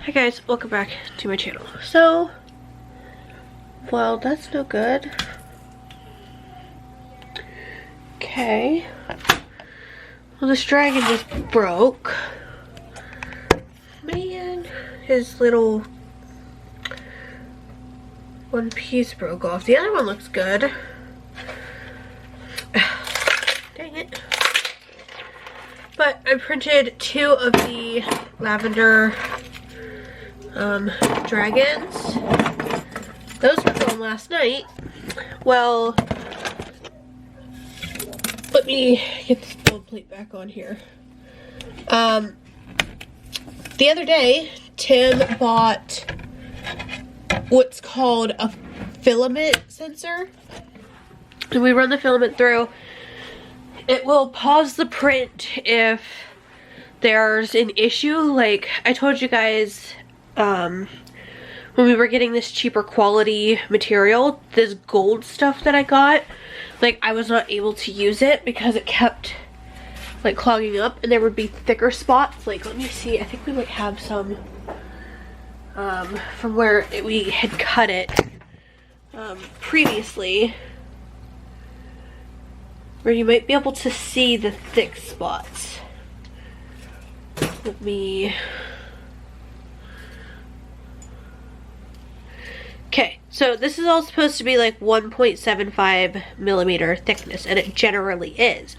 Hi guys, welcome back to my channel. So, well, that's no good. Okay. Well, this dragon just broke. Man, his little one piece broke off. The other one looks good. Dang it. But I printed 2 of the lavender dragons. Those were drawn last night. Well, let me get this gold plate back on here. The other day, Tim bought what's called a filament sensor. And we run the filament through. It will pause the print if there's an issue. Like I told you guys when we were getting this cheaper quality material, this gold stuff that I got, like I was not able to use it because it kept like clogging up and there would be thicker spots. Like let me see, I think we might have some from where we had cut it previously, where you might be able to see the thick spots. Let me... Okay, so this is all supposed to be like 1.75 millimeter thickness, and it generally is.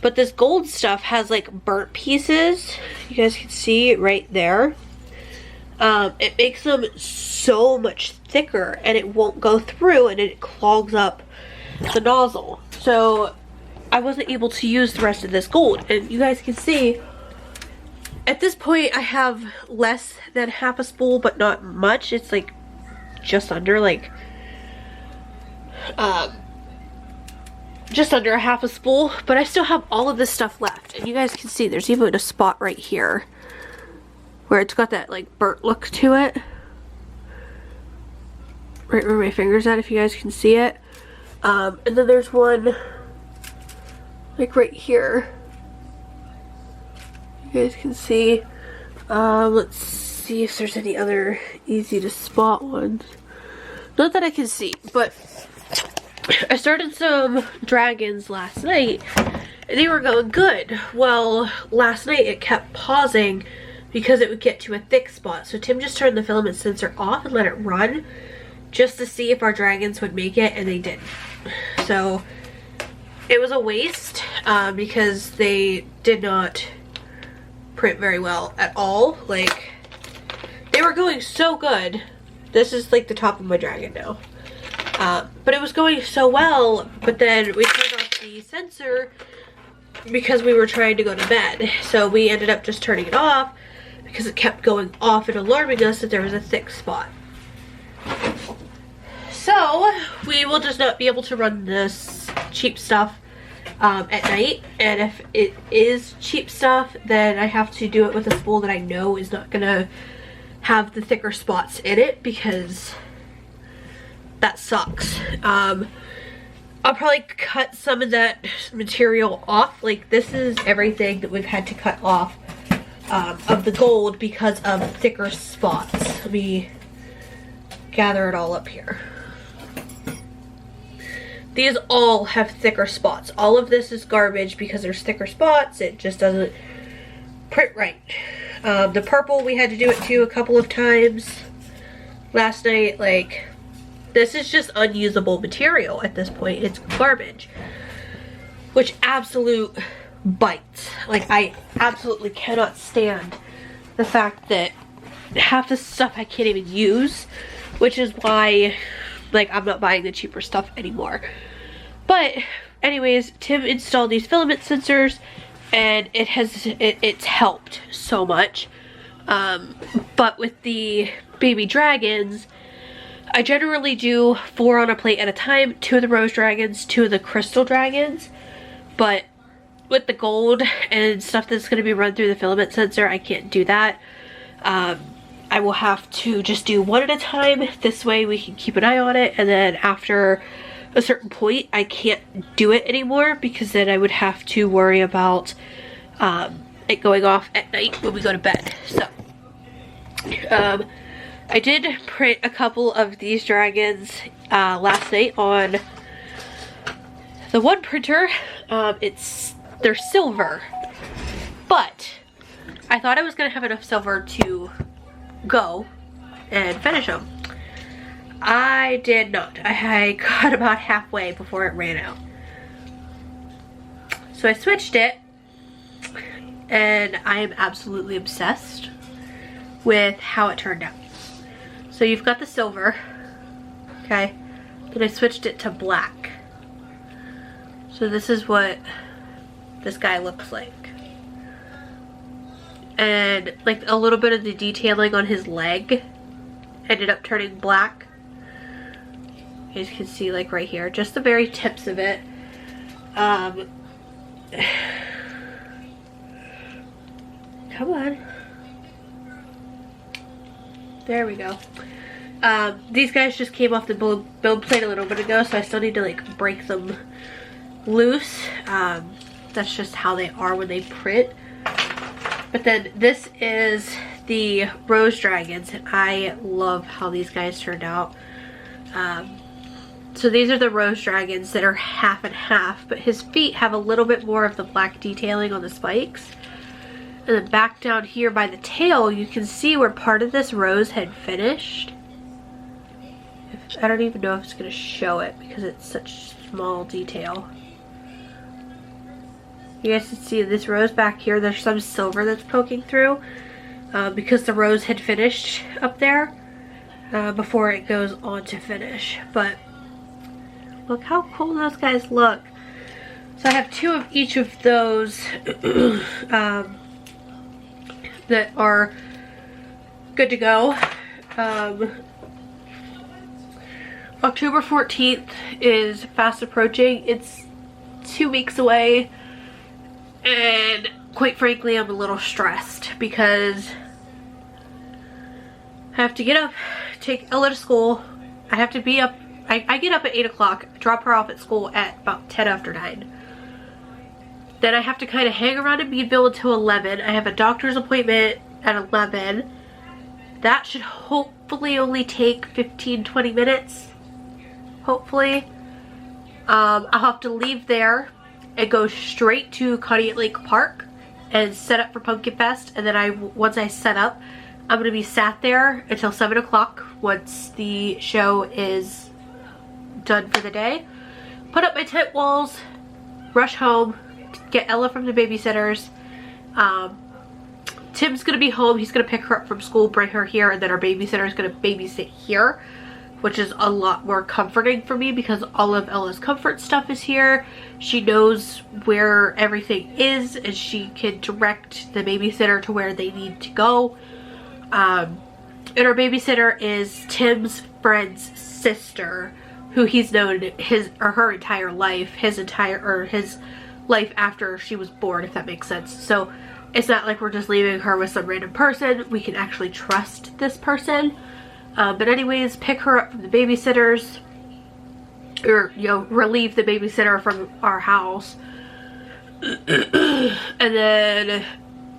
But this gold stuff has like burnt pieces. You guys can see right there. It makes them so much thicker, and it won't go through, and it clogs up the nozzle. So I wasn't able to use the rest of this gold, and you guys can see at this point I have less than half a spool, but not much. It's like just under just under a half a spool, but I still have all of this stuff left. And you guys can see there's even a spot right here where it's got that like burnt look to it, right where my finger's at, if you guys can see it. And then there's one like right here, you guys can see. Let's see if there's any other easy to spot ones. Not that I can see, but I started some dragons last night and they were going good. Well, last night it kept pausing because it would get to a thick spot. So Tim just turned the filament sensor off and let it run just to see if our dragons would make it, and they didn't. So it was a waste because they did not print very well at all. Like, they were going so good. This is like the top of my dragon now. But it was going so well, but then we turned off the sensor because we were trying to go to bed. So we ended up just turning it off because it kept going off and alarming us that there was a thick spot. So we will just not be able to run this cheap stuff at night, and if it is cheap stuff, then I have to do it with a spool that I know is not gonna have the thicker spots in it, because that sucks. I'll probably cut some of that material off. Like, this is everything that we've had to cut off of the gold because of thicker spots. Let me gather it all up here. These all have thicker spots. All of this is garbage because there's thicker spots. It just doesn't print right. The purple, we had to do it too a couple of times last night. Like, this is just unusable material at this point. It's garbage, which absolute bites. Like, I absolutely cannot stand the fact that half the stuff I can't even use, which is why, like, I'm not buying the cheaper stuff anymore. But anyways, Tim installed these filament sensors, and it's helped so much. But with the baby dragons, I generally do 4 on a plate at a time. 2 of the rose dragons, 2 of the crystal dragons. But with the gold and stuff that's going to be run through the filament sensor, I can't do that. I will have to just do 1 at a time. This way we can keep an eye on it, and then after a certain point I can't do it anymore, because then I would have to worry about it going off at night when we go to bed. So I did print a couple of these dragons last night on the one printer. They're silver, but I thought I was gonna have enough silver to go and finish them. I did not. I got about halfway before it ran out. So I switched it, and I am absolutely obsessed with how it turned out. So you've got the silver, okay? Then I switched it to black. So this is what this guy looks like. And like a little bit of the detailing on his leg ended up turning black. You guys can see like right here, just the very tips of it. Come on. There we go. These guys just came off the build plate a little bit ago, so I still need to like break them loose. That's just how they are when they print. But then this is the rose dragons. I love how these guys turned out. So these are the rose dragons that are half and half, but his feet have a little bit more of the black detailing on the spikes. And then back down here by the tail, you can see where part of this rose had finished. I don't even know if it's going to show it because it's such small detail. You guys can see this rose back here, there's some silver that's poking through because the rose had finished up there before it goes on to finish. But look how cool those guys look. So I have two of each of those that are good to go. October 14th is fast approaching. It's 2 weeks away, and quite frankly I'm a little stressed because I have to get up, take Ella to school. I have to be up, I get up at 8 o'clock, drop her off at school at about 10 after 9. Then I have to kind of hang around in Meadville until 11. I have a doctor's appointment at 11. That should hopefully only take 15-20 minutes. Hopefully. I'll have to leave there and go straight to Conneaut Lake Park and set up for Pumpkin Fest. And then once I set up, I'm going to be sat there until 7 o'clock once the show is done for the day. Put up my tent walls, rush home, get Ella from the babysitters. Tim's gonna be home. He's gonna pick her up from school, bring her here, and then our babysitter is gonna babysit here, which is a lot more comforting for me because all of Ella's comfort stuff is here. She knows where everything is and she can direct the babysitter to where they need to go. And our babysitter is Tim's friend's sister, who he's known her entire life, his life after she was born, if that makes sense. So it's not like we're just leaving her with some random person. We can actually trust this person. But anyways, pick her up from the babysitters, or relieve the babysitter from our house, and then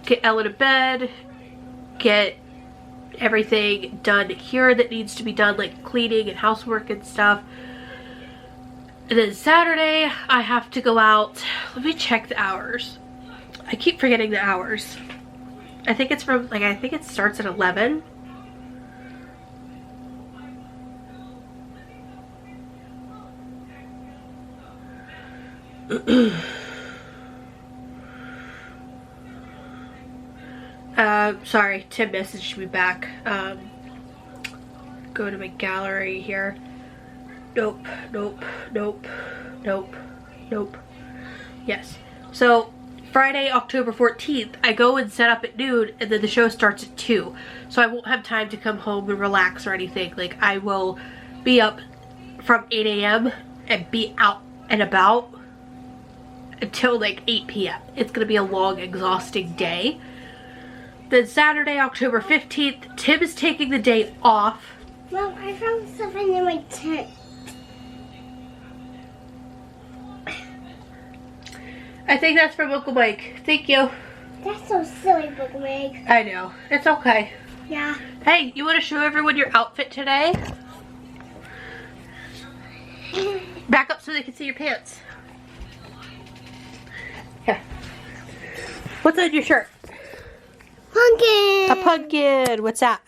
get Ella to bed, get everything done here that needs to be done, like cleaning and housework and stuff. And then Saturday, I have to go out. Let me check the hours. I keep forgetting the hours. I think it's from, I think it starts at 11. Sorry, Tim messaged me back. Go to my gallery here. Nope, nope, nope, nope, nope. Yes. So Friday, October 14th, I go and set up at noon, and then the show starts at 2. So I won't have time to come home and relax or anything. Like, I will be up from 8 a.m. and be out and about until like 8 p.m. It's gonna be a long, exhausting day. Then Saturday, October 15th, Tim is taking the day off. Mom, I found something in my tent. I think that's from Uncle Mike. Thank you. That's so silly, Book Meg. I know. It's okay. Yeah. Hey, you want to show everyone your outfit today? Back up so they can see your pants. Here. What's on your shirt? Pumpkin. A pumpkin. What's that?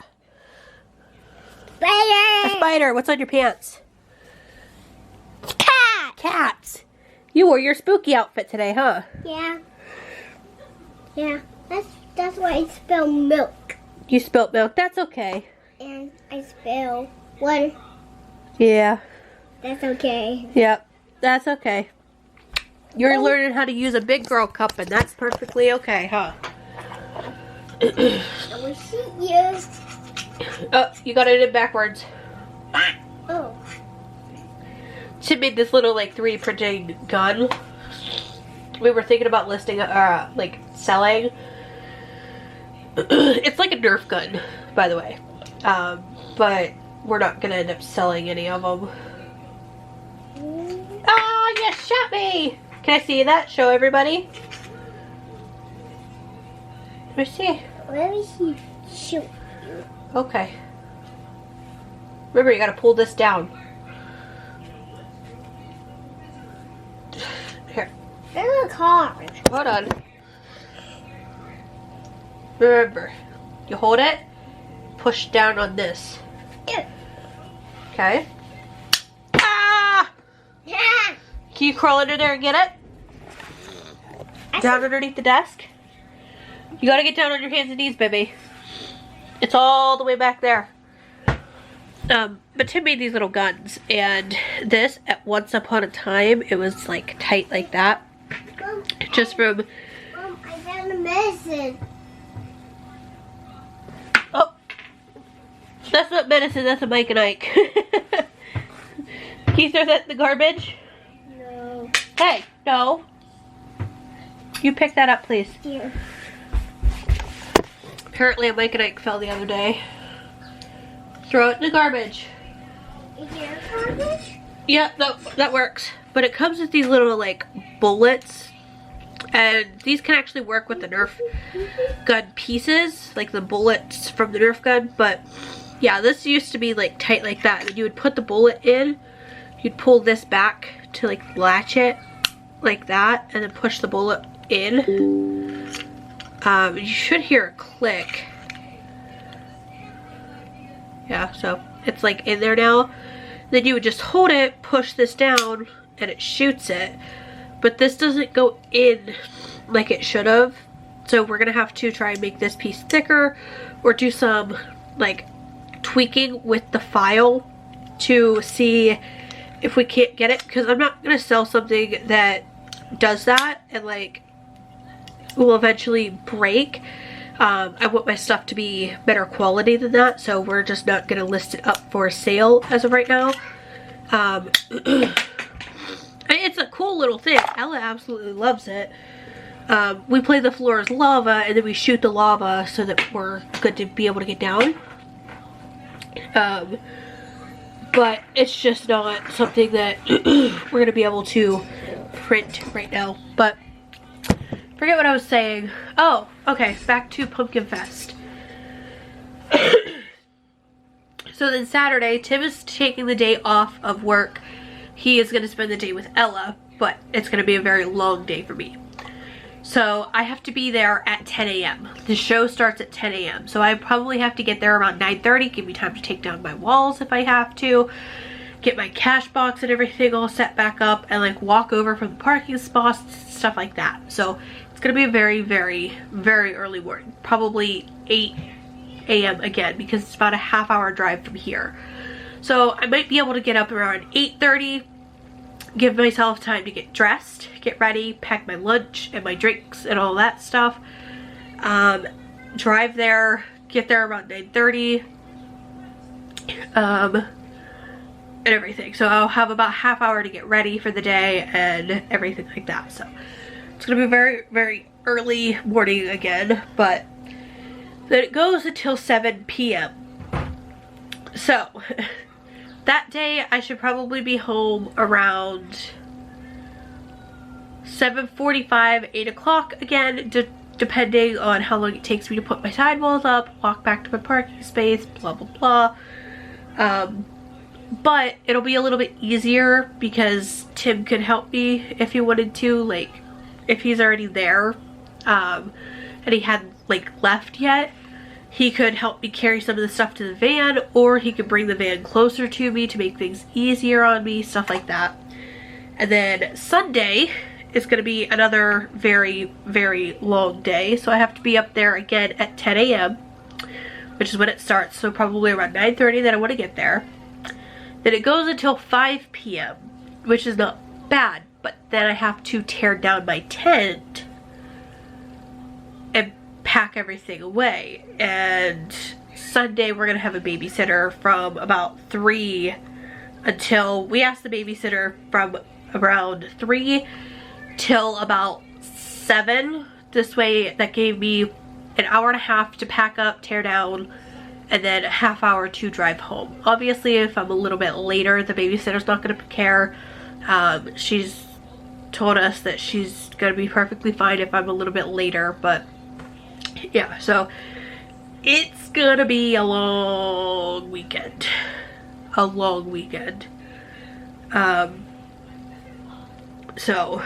Spider. A spider. What's on your pants? Cat. Cats. You wore your spooky outfit today, huh? Yeah. Yeah. That's why I spill milk. You spilt milk. That's okay. And I spill water. Yeah. That's okay. Yep. That's okay. You're learning how to use a big girl cup, and that's perfectly okay, huh? I will shoot you. Oh, you got it in backwards. Oh. She made this little like 3D printing gun. We were thinking about listing, like selling. It's like a Nerf gun, by the way. But we're not gonna end up selling any of them. Ah, you shot me! Can I see that? Show everybody. Let me see. Let me see. Shoot. Okay. Remember, you gotta pull this down. Here. There's a card. Hold on. Remember, you hold it, push down on this. Yeah. Okay. Ah! Yeah. Can you crawl under there and get it? Down underneath the desk? You gotta get down on your hands and knees, baby. It's all the way back there. But Tim made these little guns, and this, at once upon a time, it was like tight like that. Mom, Just from, Mom, I found a medicine. oh, that's not medicine, that's a Mike and Ike. Can you throw that in the garbage? No. Hey, no. You pick that up, please. Here. Apparently a Mike and Ike fell the other day. Throw it in the garbage. Is there garbage? Yeah, that works. But it comes with these little like bullets, and these can actually work with the Nerf gun pieces, like the bullets from the Nerf gun. But yeah, this used to be like tight like that, and you would put the bullet in, you'd pull this back to like latch it like that, and then push the bullet in. You should hear a click. Yeah, so it's like in there now. Then you would just hold it, push this down, and it shoots it. But this doesn't go in like it should have. So we're gonna have to try and make this piece thicker, or do some like tweaking with the file to see if we can't get it. Because I'm not gonna sell something that does that and like will eventually break. I want my stuff to be better quality than that, so we're just not going to list it up for sale as of right now. It's a cool little thing. Ella absolutely loves it. We play the floor as lava, and then we shoot the lava so that we're good to be able to get down. But it's just not something that we're going to be able to print right now. But forget what I was saying. Oh, okay, back to Pumpkin Fest. So then Saturday, Tim is taking the day off of work. He is going to spend the day with Ella, but it's going to be a very long day for me. So I have to be there at 10 a.m. The show starts at 10 a.m. So I probably have to get there around 9:30, give me time to take down my walls if I have to, get my cash box and everything all set back up, and like walk over from the parking spots, stuff like that. So it's gonna be a very, very, very early morning. Probably 8 a.m. again, because it's about a half-hour drive from here. So I might be able to get up around 8:30, give myself time to get dressed, get ready, pack my lunch and my drinks and all that stuff. Drive there, get there around 9:30, and everything. So I'll have about a half hour to get ready for the day and everything like that. So it's gonna be very, very early morning again, but then it goes until 7 p.m. So that day I should probably be home around 7:45, 8 o'clock again, depending on how long it takes me to put my sidewalls up, walk back to my parking space, blah blah blah. But it'll be a little bit easier because Tim could help me if he wanted to, like if he's already there and he hadn't like left yet. He could help me carry some of the stuff to the van, or he could bring the van closer to me to make things easier on me, stuff like that. And then Sunday is going to be another very, very long day. So I have to be up there again at 10 a.m., which is when it starts. So probably around 9:30 that I want to get there. Then it goes until 5 p.m., which is not bad. But then I have to tear down my tent and pack everything away. And Sunday we're gonna have a babysitter from about 3 until, we asked the babysitter from around 3 till about 7. This way that gave me an hour and a half to pack up, tear down, and then a half hour to drive home. Obviously if I'm a little bit later, the babysitter's not gonna care. She's told us that she's gonna be perfectly fine if I'm a little bit later, but yeah, so it's gonna be a long weekend. A long weekend. So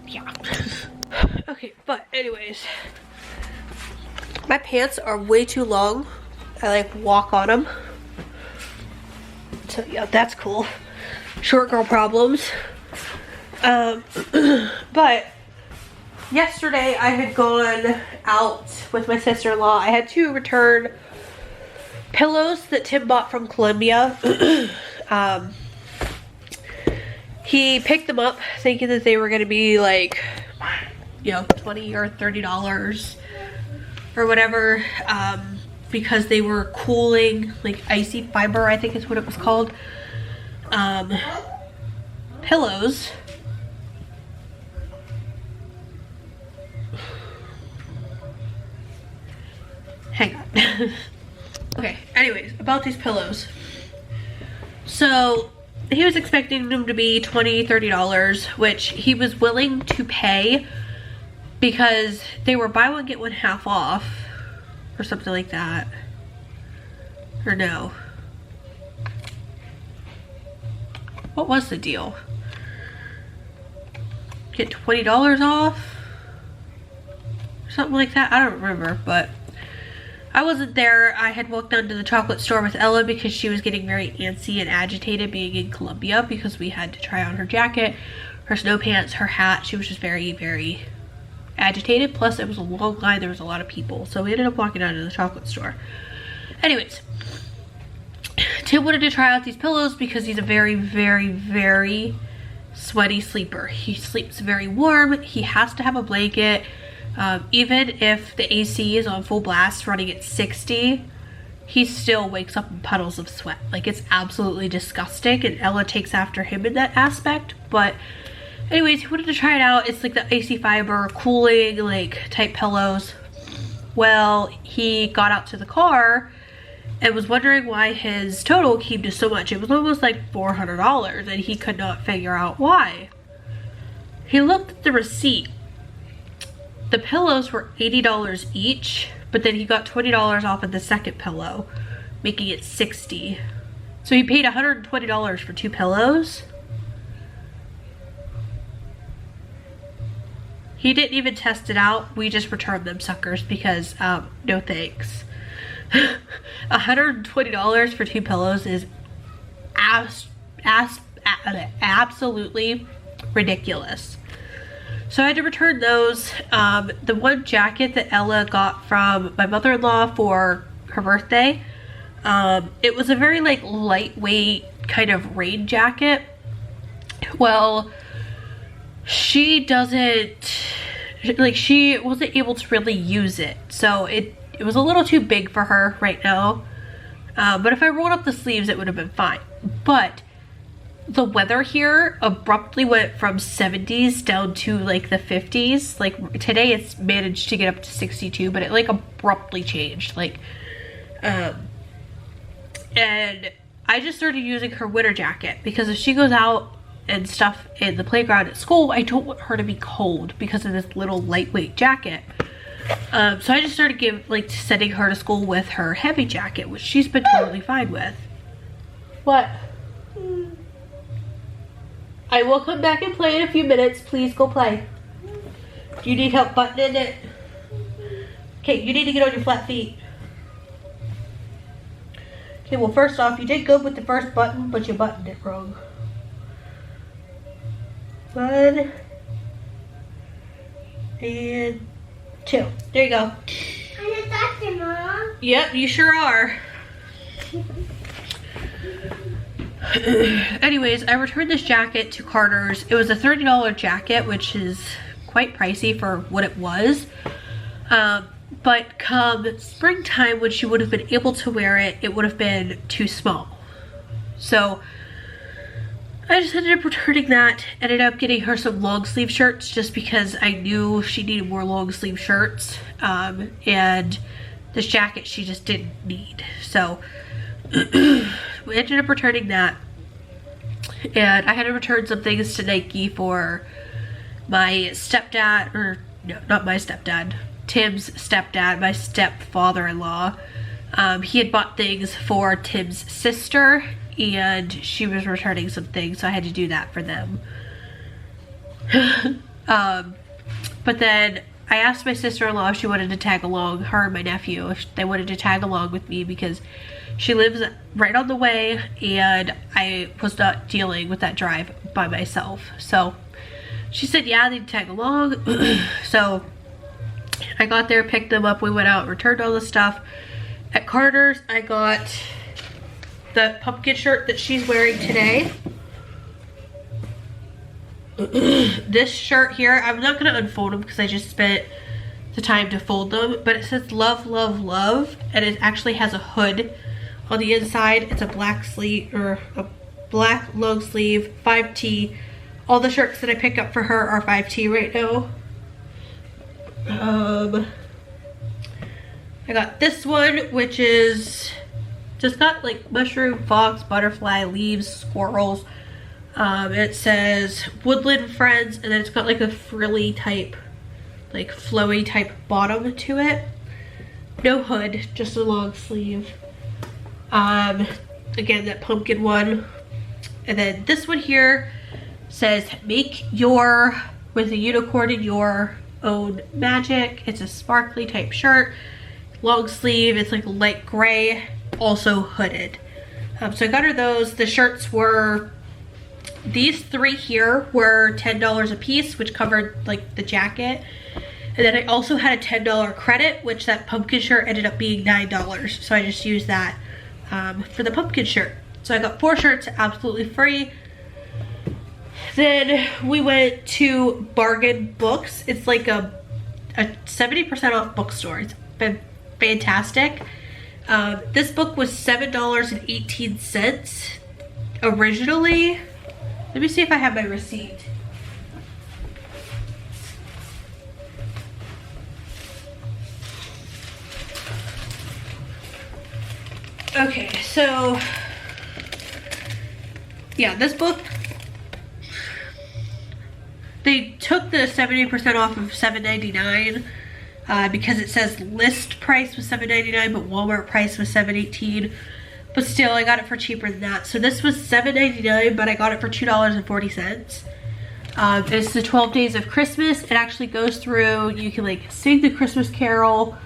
yeah. Okay, but anyways, my pants are way too long. I like walk on them. So yeah, that's cool. Short girl problems. But yesterday I had gone out with my sister-in-law. I had to return pillows that Tim bought from Columbia. He picked them up thinking that they were going to be like, you know, $20 or $30 or whatever, because they were cooling, like icy fiber, I think is what it was called, pillows. Hang on. Okay, anyways, about these pillows. So he was expecting them to be $20, $30, which he was willing to pay because they were buy one get one half off or something like that. Or no. What was the deal? Get $20 off? Or something like that? I don't remember, but I wasn't there. I had walked down to the chocolate store with Ella because she was getting very antsy and agitated being in Columbia because we had to try on her jacket, her snow pants, her hat. She was just very, very agitated. Plus it was a long line. There was a lot of people. So we ended up walking down to the chocolate store. Anyways, Tim wanted to try out these pillows because he's a very, very, very sweaty sleeper. He sleeps very warm. He has to have a blanket. Even if the AC is on full blast running at 60, he still wakes up in puddles of sweat. Like, it's absolutely disgusting, and Ella takes after him in that aspect. But anyways, he wanted to try it out. It's like the icy fiber cooling like type pillows. Well, he got out to the car and was wondering why his total came to so much. It was almost like $400, and he could not figure out why. He looked at the receipt. The pillows were $80 each, but then he got $20 off of the second pillow, making it $60. So he paid $120 for 2 pillows. He didn't even test it out. We just returned them suckers because no thanks. $120 for 2 pillows is absolutely ridiculous. So I had to return those. The one jacket that Ella got from my mother-in-law for her birthday, it was a very like lightweight kind of rain jacket. Well, she wasn't able to really use it. So it was a little too big for her right now. But if I rolled up the sleeves, it would have been fine. But the weather here abruptly went from 70s down to like the 50s. Like today it's managed to get up to 62, but it like abruptly changed. Like, and I just started using her winter jacket because if she goes out and stuff in the playground at school, I don't want her to be cold because of this little lightweight jacket. So I just started sending her to school with her heavy jacket, which she's been totally fine with. What? I will come back and play in a few minutes. Please go play. Do you need help buttoning it? Okay, you need to get on your flat feet. Okay, well first off, you did good with the first button, but you buttoned it wrong. 1 and 2. There you go. I'm a doctor, Mom. Yep, you sure are. Anyways, I returned this jacket to Carter's. It was a $30 jacket, which is quite pricey for what it was. But come springtime, when she would have been able to wear it, it would have been too small. So I just ended up returning that. Ended up getting her some long sleeve shirts just because I knew she needed more long sleeve shirts. And this jacket she just didn't need. So we ended up returning that. And I had to return some things to Nike for my stepdad, or no, not my stepdad, Tim's stepdad, my stepfather-in-law. He had bought things for Tim's sister, and she was returning some things, so I had to do that for them. But then I asked my sister-in-law if she wanted to tag along, her and my nephew, if they wanted to tag along with me, because she lives right on the way, and I was not dealing with that drive by myself. So she said, yeah, they'd tag along. So I got there, picked them up, we went out, returned all the stuff. At Carter's, I got the pumpkin shirt that she's wearing today. This shirt here, I'm not going to unfold them because I just spent the time to fold them, but it says love, love, love, and it actually has a hood on the inside. It's a black sleeve, or a black long sleeve, 5T. All the shirts that I picked up for her are 5T right now. I got this one, which is just got like mushroom, fox, butterfly, leaves, squirrels. It says woodland friends, and then it's got like a frilly type, like flowy type bottom to it. No hood, just a long sleeve. Again, that pumpkin one. And then this one here says make your, with a unicorn in your own magic. It's a sparkly type shirt, long sleeve. It's like light gray, also hooded. So I got her those. The shirts were, these three here were $10 a piece, which covered like the jacket. And then I also had a $10 credit, which that pumpkin shirt ended up being $9. So I just used that for the pumpkin shirt. So I got 4 shirts absolutely free. Then we went to Bargain Books. It's like a 70% off bookstore. It's been fantastic. This book was $7.18 originally. Let me see if I have my receipt. Okay, so yeah, this book, they took the 70% off of $7.99 because it says list price was $7.99, but Walmart price was $7.18. But still, I got it for cheaper than that. So this was $7.99, but I got it for $2.40. It's the 12 Days of Christmas. It actually goes through, you can like sing the Christmas carol.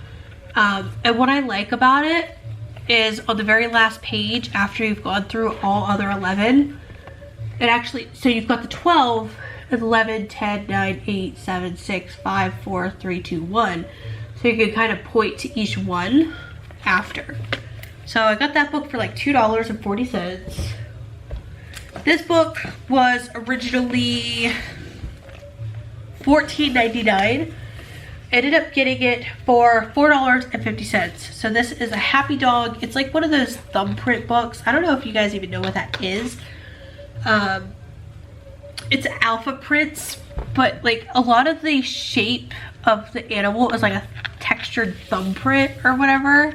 And what I like about it is on the very last page, after you've gone through all other 11, it actually, so you've got the 12, 11, 10, 9, 8, 7, 6, 5, 4, 3, 2, 1. So you can kind of point to each one after. So I got that book for like $2.40. This book was originally $14.99. Ended up getting it for $4.50. So this is a Happy Dog. It's like one of those thumbprint books. I don't know if you guys even know what that is. It's alpha prints, but like a lot of the shape of the animal is like a textured thumbprint or whatever.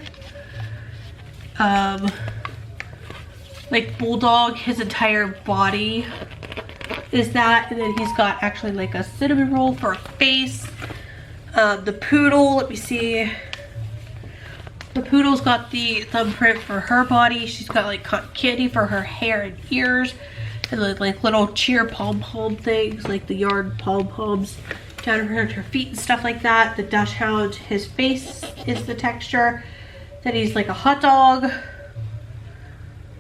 Like Bulldog, his entire body is that, and then he's got actually like a cinnamon roll for a face. The poodle, let me see. The poodle's got the thumbprint for her body. She's got like cotton candy for her hair and ears. And like little cheer pom-pom things, like the yard pom-poms down around her feet and stuff like that. The dachshund, his face is the texture. Then he's like a hot dog,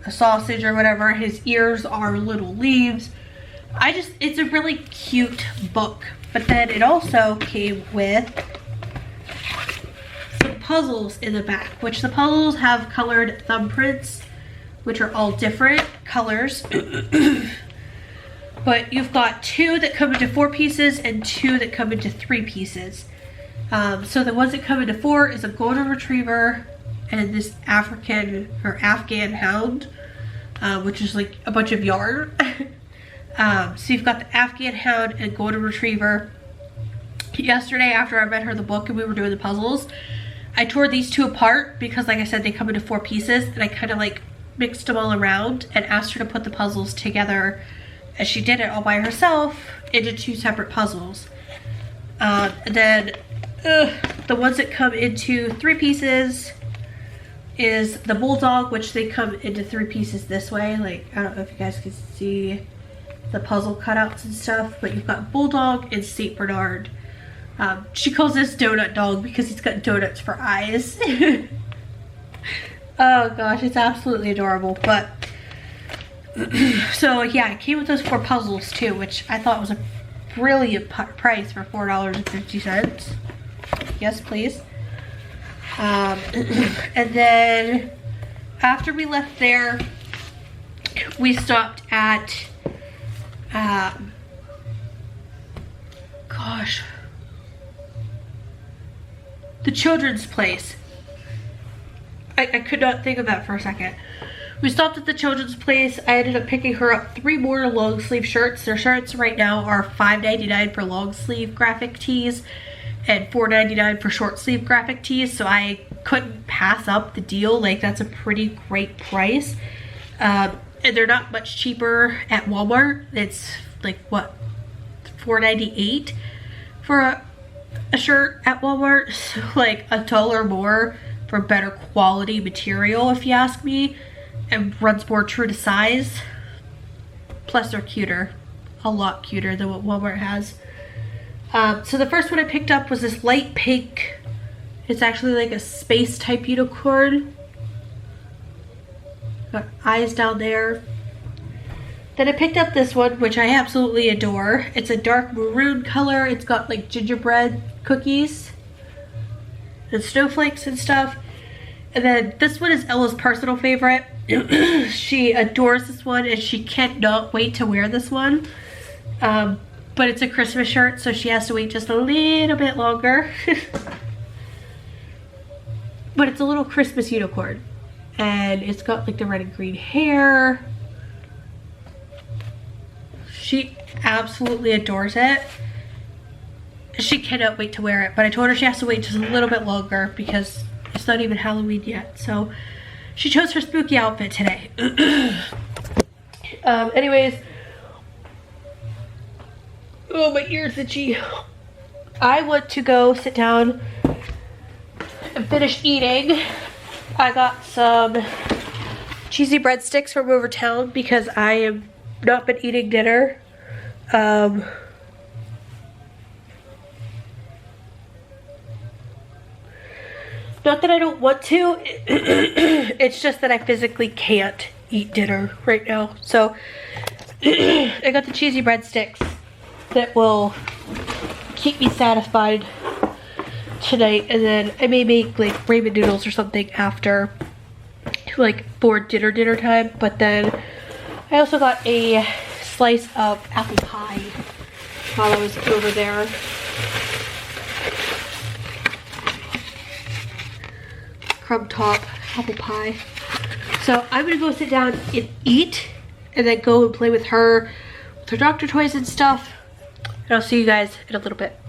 a sausage or whatever. His ears are little leaves. It's a really cute book. But then it also came with some puzzles in the back, which the puzzles have colored thumbprints, which are all different colors. But you've got 2 that come into 4 pieces and 2 that come into 3 pieces. So the ones that come into 4 is a golden retriever and this African or Afghan hound, which is like a bunch of yarn. So you've got the Afghan hound and golden retriever. Yesterday, after I read her the book and we were doing the puzzles, I tore these 2 apart because, like I said, they come into 4 pieces, and I kind of like mixed them all around and asked her to put the puzzles together, and she did it all by herself into 2 separate puzzles. And then the ones that come into 3 pieces is the bulldog, which they come into 3 pieces this way. Like, I don't know if you guys can see the puzzle cutouts and stuff, but you've got bulldog and Saint Bernard. She calls this donut dog because he's got donuts for eyes. Oh gosh, it's absolutely adorable. But so yeah, it came with those 4 puzzles too, which I thought was a brilliant price for $4.50. Yes, please. And then after we left there, we stopped at the children's place. I could not think of that for a second. We stopped at the children's place. I ended up picking her up 3 more long sleeve shirts. Their shirts right now are $5.99 for long sleeve graphic tees and $4.99 for short sleeve graphic tees. So I couldn't pass up the deal. Like, that's a pretty great price. And they're not much cheaper at Walmart. It's like, what, $4.98 for a shirt at Walmart? So like $1 more for better quality material, if you ask me, and runs more true to size. Plus they're cuter, a lot cuter than what Walmart has. So the first one I picked up was this light pink. It's actually like a space type unicorn. Got eyes down there. Then I picked up this one, which I absolutely adore. It's a dark maroon color. It's got like gingerbread cookies and snowflakes and stuff. And then this one is Ella's personal favorite. She adores this one and she cannot wait to wear this one. But it's a Christmas shirt, so she has to wait just a little bit longer. But it's a little Christmas unicorn. And it's got like the red and green hair. She absolutely adores it. She cannot wait to wear it, but I told her she has to wait just a little bit longer because it's not even Halloween yet. So she chose her spooky outfit today. Anyways. Oh, my ear's itchy. I want to go sit down and finish eating. I got some cheesy breadsticks from over town because I have not been eating dinner. Not that I don't want to, it's just that I physically can't eat dinner right now. So I got the cheesy breadsticks that will keep me satisfied tonight, and then I may make like ramen noodles or something after, like for dinner time. But then I also got a slice of apple pie while I was over there. Crumb top apple pie. So I'm gonna go sit down and eat, and then go and play with her Dr. toys and stuff. And I'll see you guys in a little bit.